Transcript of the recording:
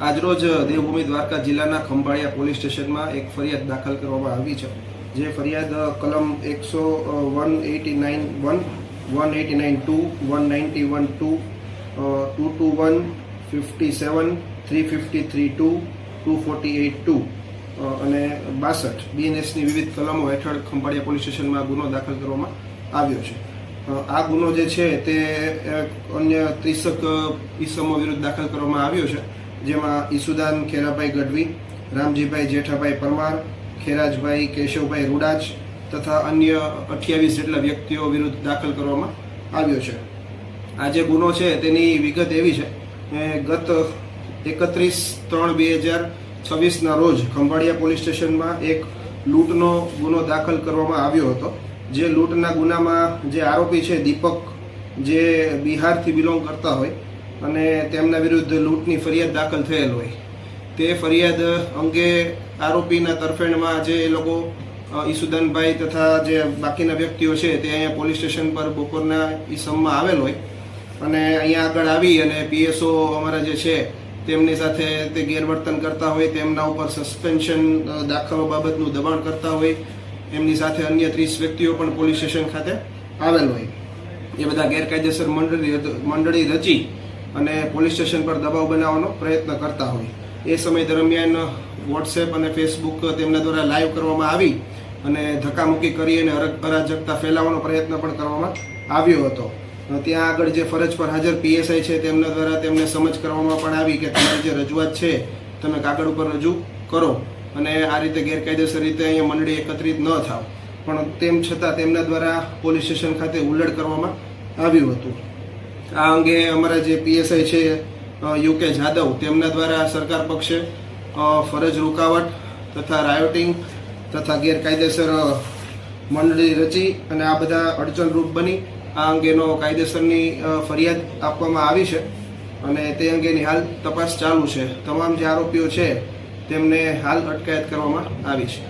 આજરોજ દેવભૂમિ દ્વારકા જિલ્લાના ખંભાળિયા પોલીસ સ્ટેશનમાં એક ફરિયાદ દાખલ કરવામાં આવી છે, જે ફરિયાદ કલમ 189(1), 189(2), 191(2), 221, 57, 353(2), 248(2) અને 62 BNSની વિવિધ કલમો હેઠળ ખંભાળિયા પોલીસ સ્ટેશનમાં ગુનો દાખલ કરવામાં આવ્યો છે. આ ગુનો જે છે તે અન્ય 30 ઈસમો વિરુદ્ધ દાખલ કરવામાં આવ્યો છે, જેમાં ઈસુદાન ખેરાભાઈ ગઢવી, રામજીભાઈ જેઠાભાઈ પરમાર, ખેરાજભાઈ કેશવભાઈ રૂડાજ તથા અન્ય 28 જેટલા વ્યક્તિઓ વિરુદ્ધ દાખલ કરવામાં આવ્યો છે. આ જે ગુનો છે તેની વિગત એવી છે કે ગત 31/3/2026ના રોજ ખંભાળિયા પોલીસ સ્ટેશનમાં એક લૂંટનો ગુનો દાખલ કરવામાં આવ્યો હતો. જે લૂંટના ગુનામાં જે આરોપી છે દીપક, જે બિહારથી બિલોંગ કરતા હોય અને તેમના વિરુદ્ધ લૂંટની ફરિયાદ દાખલ થયેલ હોય, તે ફરિયાદ અંગે આરોપીના તરફેણમાં જે એ લોકો ઈસુદાનભાઈ તથા જે બાકીના વ્યક્તિઓ છે તે અહીંયા પોલીસ સ્ટેશન પર બપોરના ઈસમમાં આવેલ હોય અને અહીંયા આગળ આવી અને પીએસઓ અમારા જે છે તેમની સાથે તે ગેરવર્તન કરતા હોય, તેમના ઉપર સસ્પેન્શન દાખવવા બાબતનું દબાણ કરતા હોય, એમની સાથે અન્ય 30 વ્યક્તિઓ પણ પોલીસ સ્ટેશન ખાતે આવેલ હોય. એ બધા ગેરકાયદેસર મંડળી રચી અને પોલીસ સ્ટેશન પર દબાવ બનાવવાનો પ્રયત્ન કરતા હોય. એ સમય દરમિયાન વોટ્સએપ અને ફેસબુક તેમના દ્વારા લાઈવ કરવામાં આવી અને ધક્કામુક્કી કરી અને અરાજકતા ફેલાવવાનો પ્રયત્ન પણ કરવામાં આવ્યો હતો. ત્યાં આગળ જે ફરજ પર હાજર પીએસઆઈ છે તેમના દ્વારા તેમને સમજ કરવામાં પણ આવી કે તમારી જે રજૂઆત છે તમે કાગળ ઉપર રજૂ કરો અને આ રીતે ગેરકાયદેસર રીતે અહીંયા મંડળી એકત્રિત ન થાવ, પણ તેમ છતાં તેમના દ્વારા પોલીસ સ્ટેશન ખાતે હુલ્લડ કરવામાં આવ્યું હતું. આ અંગે અમારા જે પીએસઆઈ છે યુકે જાદવ, તેમના દ્વારા સરકાર પક્ષે ફરજ રૂકાવટ તથા રાયોટિંગ તથા ગેરકાયદેસર મંડળી રચી અને આ બધા અડચણરૂપ બની આ અંગેનો કાયદેસરની ફરિયાદ આપવામાં આવી છે અને તે અંગેની હાલ તપાસ ચાલુ છે. તમામ જે આરોપીઓ છે તેમને હાલ અટકાયત કરવામાં આવી છે.